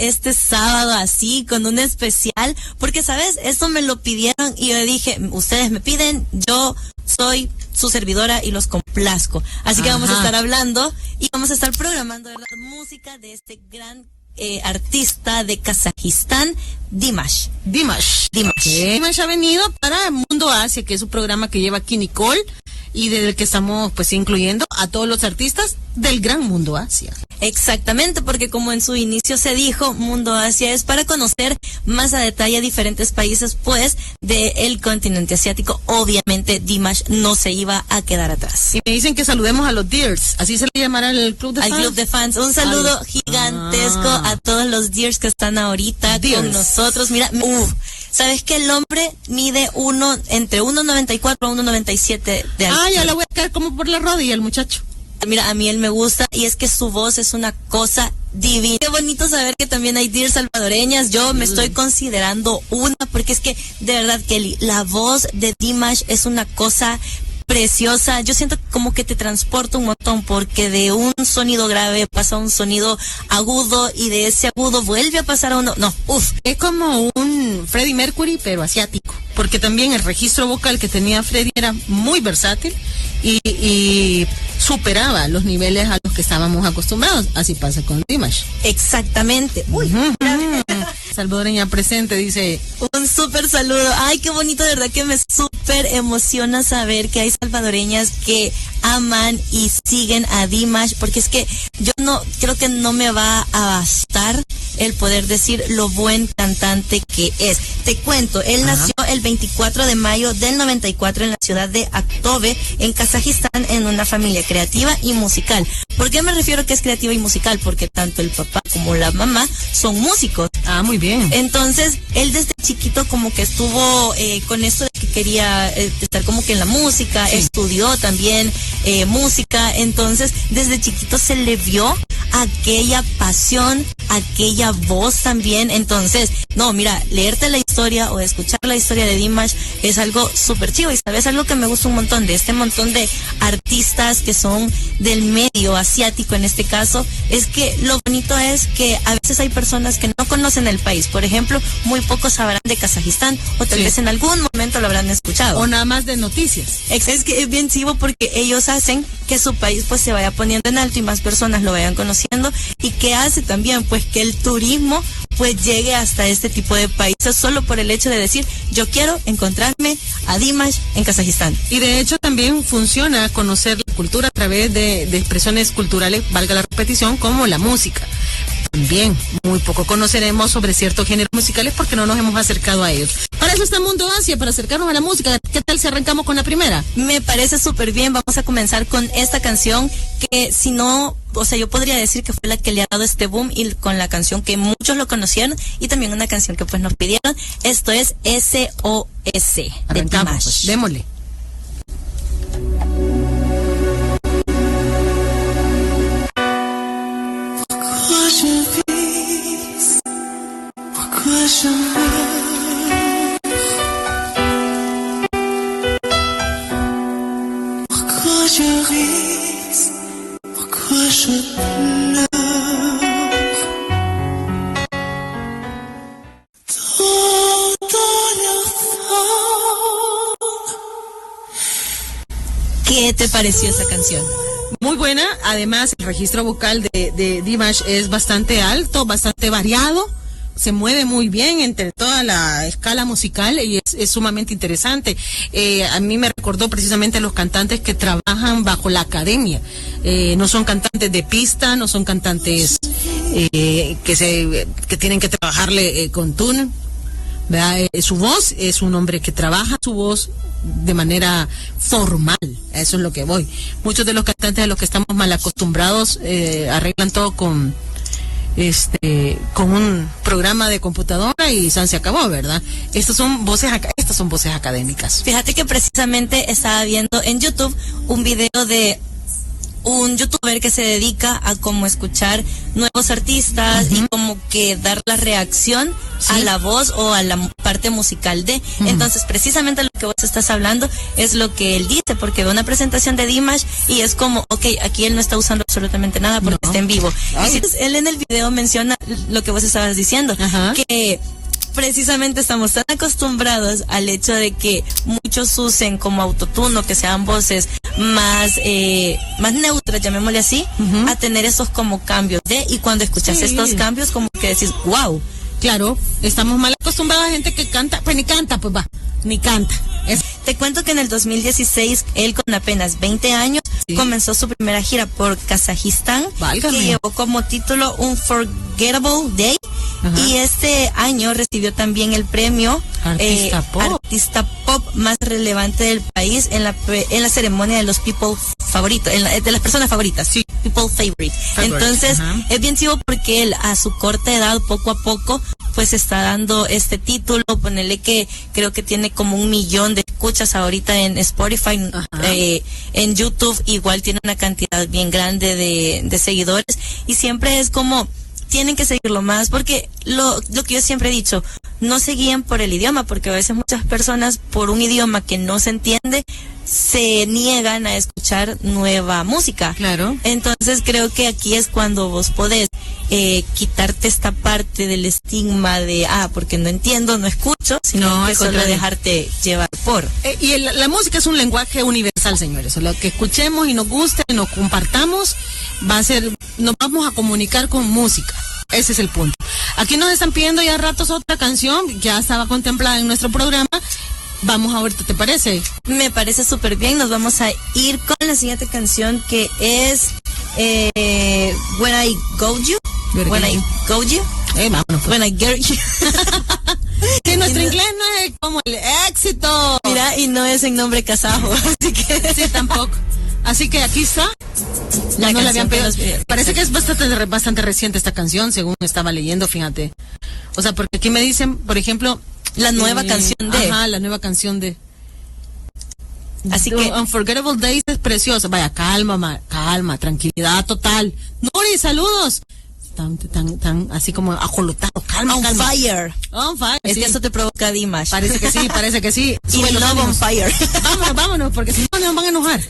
este sábado así, con un especial, porque, ¿sabes? Esto me lo pidieron y yo dije, ustedes me piden, yo soy su servidora y los complazco. Así que vamos a estar hablando y vamos a estar programando la música de este gran artista de Kazajistán, Dimash. Dimash ha venido para Mundo Asia, que es un programa que lleva aquí Nicole, y del que estamos pues incluyendo a todos los artistas del gran Mundo Asia. Exactamente, porque como en su inicio se dijo, Mundo Asia es para conocer más a detalle diferentes países pues del continente asiático. Obviamente Dimash no se iba a quedar atrás. Y me dicen que saludemos a los Dears, así se le llamará el club de fans. Al club de fans, un saludo gigantesco a todos los Dears que están ahorita con nosotros. Mira, ¿sabes que el hombre mide entre 1.94 a 1.97 de altura? Ya le voy a caer como por la rodilla el muchacho. Mira, a mí él me gusta y es que su voz es una cosa divina. Qué bonito saber que también hay Dears salvadoreñas. Yo me estoy considerando una, porque es que de verdad, Kelly, la voz de Dimash es una cosa preciosa. Yo siento como que te transporta un montón, porque de un sonido grave pasa a un sonido agudo y de ese agudo vuelve a pasar a uno. Es como un Freddie Mercury, pero asiático, porque también el registro vocal que tenía Freddie era muy versátil y superaba los niveles a los que estábamos acostumbrados. Así pasa con Dimash. Exactamente. Salvadoreña presente, dice. Un súper saludo. Ay, qué bonito, de verdad que me súper emociona saber que hay salvadoreñas que aman y siguen a Dimash, porque es que yo creo que no me va a bastar el poder decir lo buen cantante que es. Te cuento, él nació el 24 de mayo del 94 en la ciudad de Aktobe, en Kazajistán, en una familia creativa y musical. ¿Por qué me refiero que es creativa y musical? Porque tanto el papá como la mamá son músicos. Muy bien. Entonces, él desde chiquito como que estuvo con esto de que quería estar como que en la música, estudió también música. Entonces, desde chiquito se le vio aquella pasión, aquella voz también. Entonces, mira, leerte la historia o escuchar la historia de Dimash es algo súper chivo. Y sabes, algo que me gusta un montón de este montón de artistas que son del medio asiático en este caso, es que lo bonito es que a veces hay personas que no conocen el país. Por ejemplo, muy pocos sabrán de Kazajistán, o tal vez en algún momento lo habrán escuchado. O nada más de noticias. Es que es bien chivo, porque ellos hacen que su país pues se vaya poniendo en alto y más personas lo vayan conociendo, y que hace también pues que el turismo pues llegue hasta este tipo de países solo por el hecho de decir, yo quiero encontrarme a Dimash en Kazajistán. Y de hecho también funciona conocer la cultura a través de expresiones culturales, valga la repetición, como la música. También muy poco conoceremos sobre ciertos géneros musicales porque no nos hemos acercado a ellos. Para eso está Mundo Asia, para acercarnos a la música. ¿Qué tal si arrancamos con la primera? Me parece súper bien. Vamos a comenzar con esta canción que, si no, yo podría decir que fue la que le ha dado este boom, y con la canción que muchos lo conocieron, y también una canción que pues nos pidieron. Esto es SOS de Dimash. Pues, démosle. ¿Qué te pareció esa canción? Muy buena. Además, el registro vocal de Dimash es bastante alto, bastante variado. Se mueve muy bien entre toda la escala musical y es sumamente interesante. A mí me recordó precisamente a los cantantes que trabajan bajo la academia. No son cantantes de pista, no son cantantes que tienen que trabajarle con tune. Su voz es un hombre que trabaja su voz de manera formal. Eso es lo que voy. Muchos de los cantantes a los que estamos mal acostumbrados arreglan todo con un programa de computadora y se acabó, ¿verdad? Estas son voces académicas. Fíjate que precisamente estaba viendo en YouTube un video de un youtuber que se dedica a como escuchar nuevos artistas y como que dar la reacción a la voz o a la parte musical de. Entonces, precisamente lo que vos estás hablando es lo que él dice, porque ve una presentación de Dimash y es como, ok, aquí él no está usando absolutamente nada porque está en vivo. Y si él en el video menciona lo que vos estabas diciendo, que precisamente estamos tan acostumbrados al hecho de que muchos usen como autotune o que sean voces más neutras, llamémosle así, a tener esos como cambios y cuando escuchas estos cambios como que decís, wow. Claro, estamos mal acostumbrados a gente que canta, pues ni canta, pues va, ni canta. Te cuento que en el 2016, él con apenas 20 años, comenzó su primera gira por Kazajistán, que llevó como título Unforgettable Day. Y este año recibió también el premio Artista Pop más relevante del país en la ceremonia de los People favoritos, de las personas favoritas, People Favorite. Entonces, es bien chivo porque él a su corta edad, poco a poco, pues está dando este título. Ponerle que creo que tiene como 1 millón de escuchas ahorita en Spotify, en YouTube igual tiene una cantidad bien grande de seguidores, y siempre es como tienen que seguirlo más, porque lo que yo siempre he dicho, no se guíen por el idioma, porque a veces muchas personas por un idioma que no se entiende se niegan a escuchar nueva música. Claro. Entonces creo que aquí es cuando vos podés quitarte esta parte del estigma de porque no entiendo, no escucho, sino que solo dejarte llevar por. Y la música es un lenguaje universal, señores. Lo que escuchemos y nos guste y nos compartamos nos vamos a comunicar con música. Ese es el punto. Aquí nos están pidiendo ya ratos otra canción, ya estaba contemplada en nuestro programa. Vamos a ver, ¿te parece? Me parece súper bien. Nos vamos a ir con la siguiente canción, que es When I Go You. When I Go You. Vámonos. When I Get You. Que nuestro inglés no es como el éxito. Mira, y no es en nombre kazajo, así que sí, tampoco. Así que aquí está. Ya no la habían pedido. Parece que es bastante reciente esta canción, según estaba leyendo, fíjate. O sea, porque aquí me dicen, por ejemplo, la nueva canción de. La nueva canción de. Así que Unforgettable Days es preciosa. Vaya, calma, tranquilidad total. Nuri, saludos. Tan así como ajolotado, calma. On fire. Es que eso te provoca Dimash. Parece que sí. Y el love on fire. Vámonos, porque si no nos van a enojar.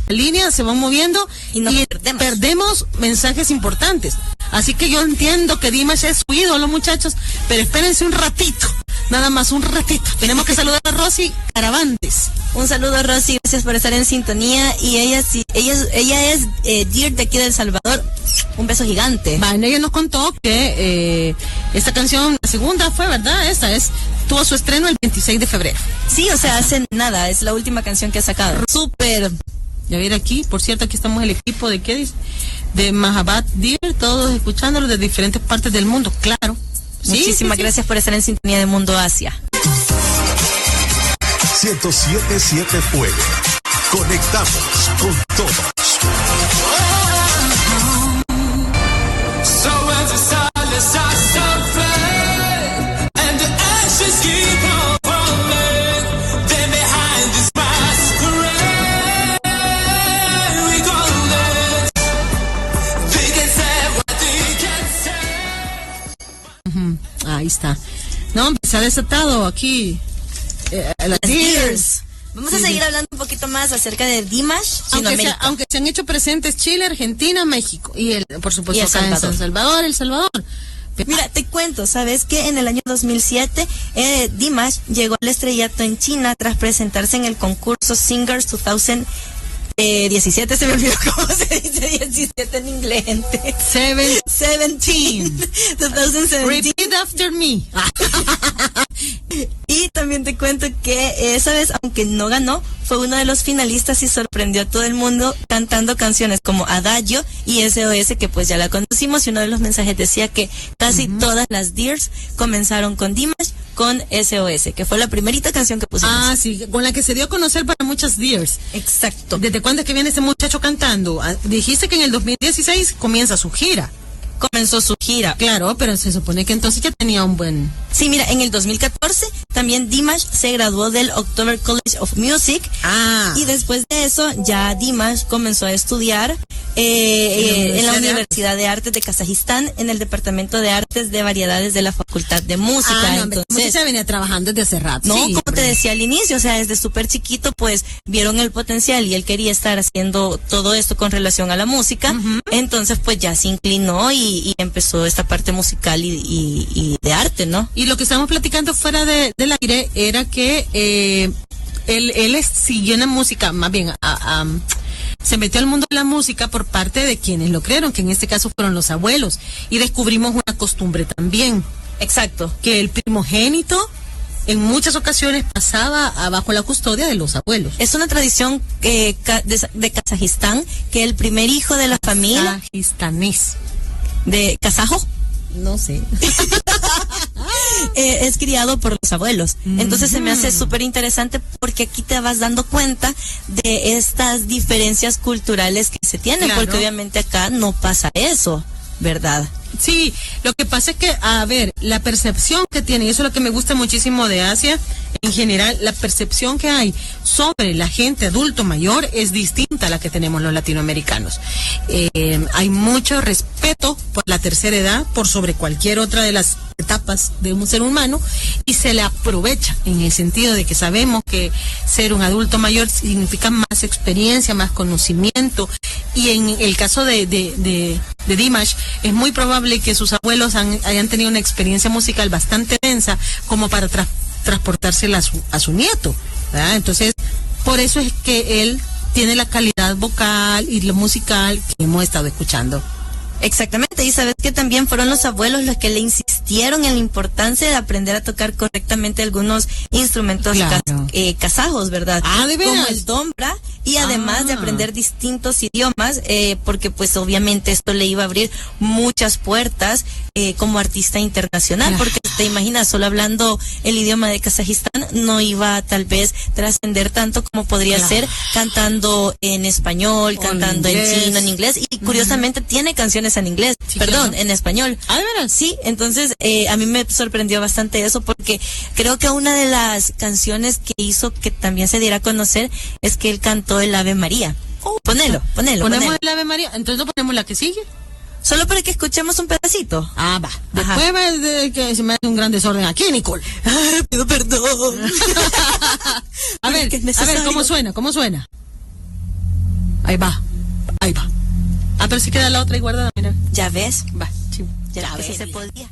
Líneas se van moviendo y perdemos mensajes importantes. Así que yo entiendo que Dimash es su ídolo, muchachos, pero espérense un ratito, nada más un ratito. Tenemos que saludar a Rosy Caravantes. Un saludo a Rosy, gracias por estar en sintonía. Y ella es Dear de aquí de El Salvador. Un beso gigante. Bueno, ella nos contó que esta canción, la segunda fue, ¿verdad? Tuvo su estreno el 26 de febrero. Sí, o sea, hace nada, es la última canción que ha sacado. Súper. Ya ver aquí, por cierto, aquí estamos el equipo de de Mahabad Dear, todos escuchándolo de diferentes partes del mundo, claro. Muchísimas gracias por estar en sintonía de Mundo Asia. 107.7 Fuego. Conectamos con todos. Ahí está. No, se ha desatado aquí las Dears. Vamos a seguir hablando un poquito más acerca de Dimash, aunque se han hecho presentes Chile, Argentina, México y por supuesto acá en San Salvador, El Salvador. Mira, te cuento, ¿sabes que en el año 2007 Dimash llegó al estrellato en China tras presentarse en el concurso Singers 2017, se me olvidó cómo se dice 17 en inglés, gente. 2017. Repeat after me. Y también te cuento que esa vez, aunque no ganó, fue uno de los finalistas y sorprendió a todo el mundo cantando canciones como Adagio y SOS, que pues ya la conocimos, y uno de los mensajes decía que casi todas las Dears comenzaron con Dimash, con SOS, que fue la primerita canción que pusimos. Ah, sí, con la que se dio a conocer para muchas Dears. Exacto. ¿Desde cuándo es que viene este muchacho cantando? Dijiste que en el 2016 comienza su gira. Comenzó su gira. Claro, pero se supone que entonces ya tenía un buen... Sí, mira, en el 2014 también Dimash se graduó del October College of Music. Ah. Y después de eso ya Dimash comenzó a estudiar en la Universidad de Artes de Kazajistán, en el Departamento de Artes de Variedades de la Facultad de Música. Ah, no, hombre, entonces se venía trabajando desde hace rato. No, sí, como hombre. te decía al inicio, o sea, desde súper chiquito, pues, vieron el potencial y él quería estar haciendo todo esto con relación a la música. Entonces, pues, ya se inclinó y empezó esta parte musical y de arte, ¿no? Y lo que estábamos platicando fuera del aire era que él siguió en la música, más bien, se metió al mundo de la música por parte de quienes lo crearon, que en este caso fueron los abuelos. Y descubrimos una costumbre también. Exacto. Que el primogénito en muchas ocasiones pasaba bajo la custodia de los abuelos. Es una tradición de Kazajistán, que el primer hijo de la familia... Kazajistanés. ¿De kazajo? No sé. Es criado por los abuelos. Entonces se me hace súper interesante porque aquí te vas dando cuenta de estas diferencias culturales que se tienen, Claro. porque obviamente acá no pasa eso, ¿verdad? Sí, lo que pasa es que, a ver, la percepción que tiene, y eso es lo que me gusta muchísimo de Asia, en general, la percepción que hay sobre la gente adulto mayor es distinta a la que tenemos los latinoamericanos. Hay mucho respeto por la tercera edad, por sobre cualquier otra de las etapas de un ser humano, y se le aprovecha en el sentido de que sabemos que ser un adulto mayor significa más experiencia, más conocimiento, y en el caso de Dimash, es muy probable que sus abuelos hayan tenido una experiencia musical bastante densa como para transportársela a su nieto, ¿verdad? Entonces, por eso es que él tiene la calidad vocal y lo musical que hemos estado escuchando. Exactamente, y sabes que también fueron los abuelos los que le insistieron en la importancia de aprender a tocar correctamente algunos instrumentos Claro. kazajos, ¿verdad? Ah, ¿de veras? Como el dombra, y además de aprender distintos idiomas, porque pues obviamente esto le iba a abrir muchas puertas como artista internacional, Claro. porque te imaginas, solo hablando el idioma de Kazajistán no iba a tal vez trascender tanto como podría Claro. ser cantando en español, O cantando en en inglés. chino, en inglés, y curiosamente tiene canciones en inglés, Sí, perdón, claro. en español. Ah, ¿de veras? Sí, entonces a mí me sorprendió bastante eso, porque creo que una de las canciones que hizo que también se diera a conocer es que él cantó el Ave María. Ponelo. Ponemos el Ave María, entonces no ponemos la que sigue. Solo para que escuchemos un pedacito. Ah, va. Ajá. Después va de que se me hace un gran desorden aquí, Nicole. Pido perdón. A ver, Que es necesario. ¿cómo suena? Ahí va. Ah, pero sí queda la otra y guardada, mira. Ya ves, Va, sí. ya A que sí ver. se podía.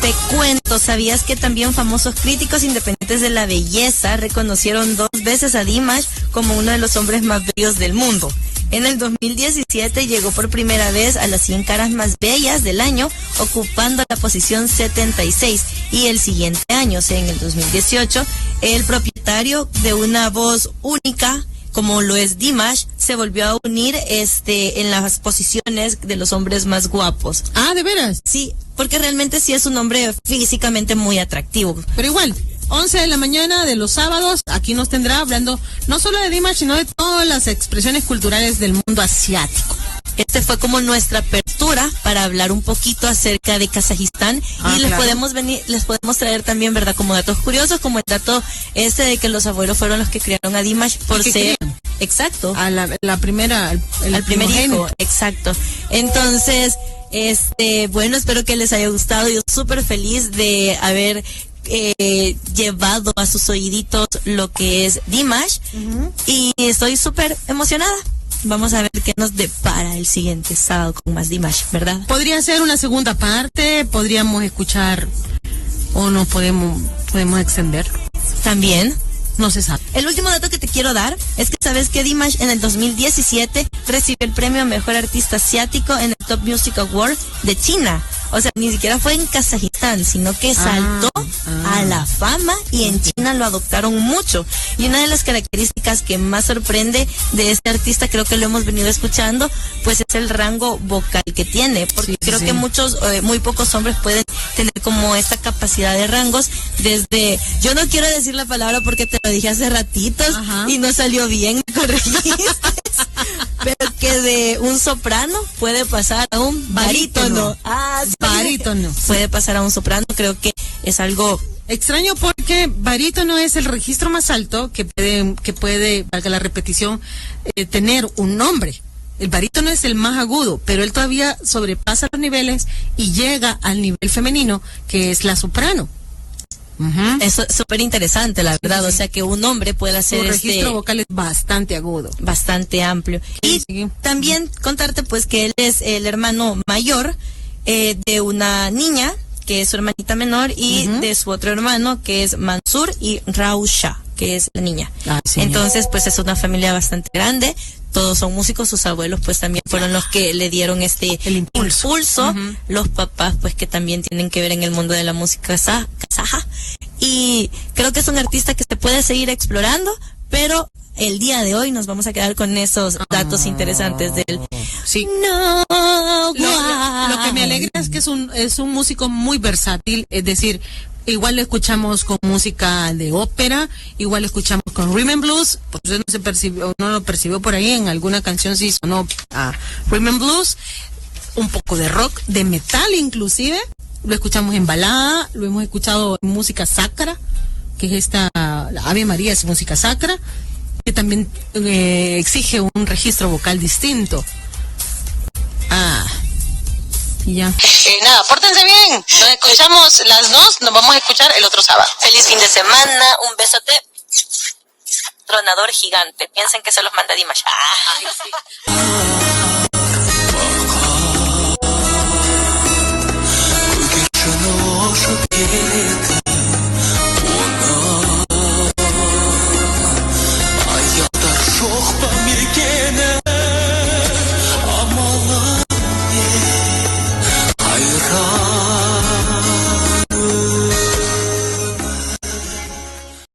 Te cuento, ¿sabías que también famosos críticos independientes de la belleza reconocieron 2 veces a Dimash como uno de los hombres más bellos del mundo? En el 2017 llegó por primera vez a las 100 caras más bellas del año, ocupando la posición 76. Y el siguiente año, o sea, en el 2018, el propietario de una voz única, como lo es Dimash, se volvió a unir en las posiciones de los hombres más guapos. Ah, ¿de veras? Sí, porque realmente sí es un hombre físicamente muy atractivo. Pero igual, 11 de la mañana de los sábados, aquí nos tendrá hablando no solo de Dimash, sino de todas las expresiones culturales del mundo asiático. Este fue como nuestra apertura para hablar un poquito acerca de Kazajistán Ah, y les claro. podemos traer también, ¿verdad? Como datos curiosos, como el dato de que los abuelos fueron los que criaron a Dimash por ¿Qué ser crean? exacto. A la primera, Al primer primogénito. hijo, exacto. Entonces, bueno, espero que les haya gustado. Yo súper feliz de haber llevado a sus oíditos lo que es Dimash y estoy súper emocionada. Vamos a ver qué nos depara el siguiente sábado con más Dimash, ¿verdad? Podría ser una segunda parte, podríamos escuchar o nos podemos extender. También. No se sabe. El último dato que te quiero dar es que sabes que Dimash en el 2017 recibió el premio a Mejor Artista Asiático en el Top Music Award de China. O sea, ni siquiera fue en Kazajistán, sino que saltó a la fama y en China lo adoptaron mucho. Y una de las características que más sorprende de este artista, creo que lo hemos venido escuchando, pues es el rango vocal que tiene, porque creo que muy pocos hombres pueden tener como esta capacidad de rangos desde, yo no quiero decir la palabra porque te lo dije hace ratitos y no salió bien, me corregiste. Pero que de un soprano puede pasar a un barítono. Barítono. Puede pasar a un soprano, creo que es algo extraño porque barítono es el registro más alto que puede, valga la repetición, tener un nombre. El barítono es el más agudo, pero él todavía sobrepasa los niveles y llega al nivel femenino, que es la soprano. Eso es súper interesante, la verdad. O sea, que un hombre puede hacer su registro vocal es bastante agudo, bastante amplio. Y también contarte pues que él es el hermano mayor de una niña que es su hermanita menor y de su otro hermano que es Mansur y Rausha, que es la niña. Entonces pues es una familia bastante grande. Todos son músicos, sus abuelos pues también fueron los que le dieron el impulso. Los papás pues que también tienen que ver en el mundo de la música kazaja. Y creo que es un artista que se puede seguir explorando, pero el día de hoy nos vamos a quedar con esos datos interesantes de él. Sí. No, lo que me alegra es que es un músico muy versátil, es decir, igual lo escuchamos con música de ópera, igual lo escuchamos con rhythm and blues, pues usted no lo percibió por ahí, en alguna canción sí sonó rhythm and blues, un poco de rock, de metal inclusive, lo escuchamos en balada, lo hemos escuchado en música sacra, que es la Ave María es música sacra, que también exige un registro vocal distinto. Y ya. Nada, pórtense bien. Nos escuchamos las dos. Nos vamos a escuchar el otro sábado. Feliz fin de semana. Un besote. Tronador gigante. Piensen que se los manda Dimash. Ay, sí.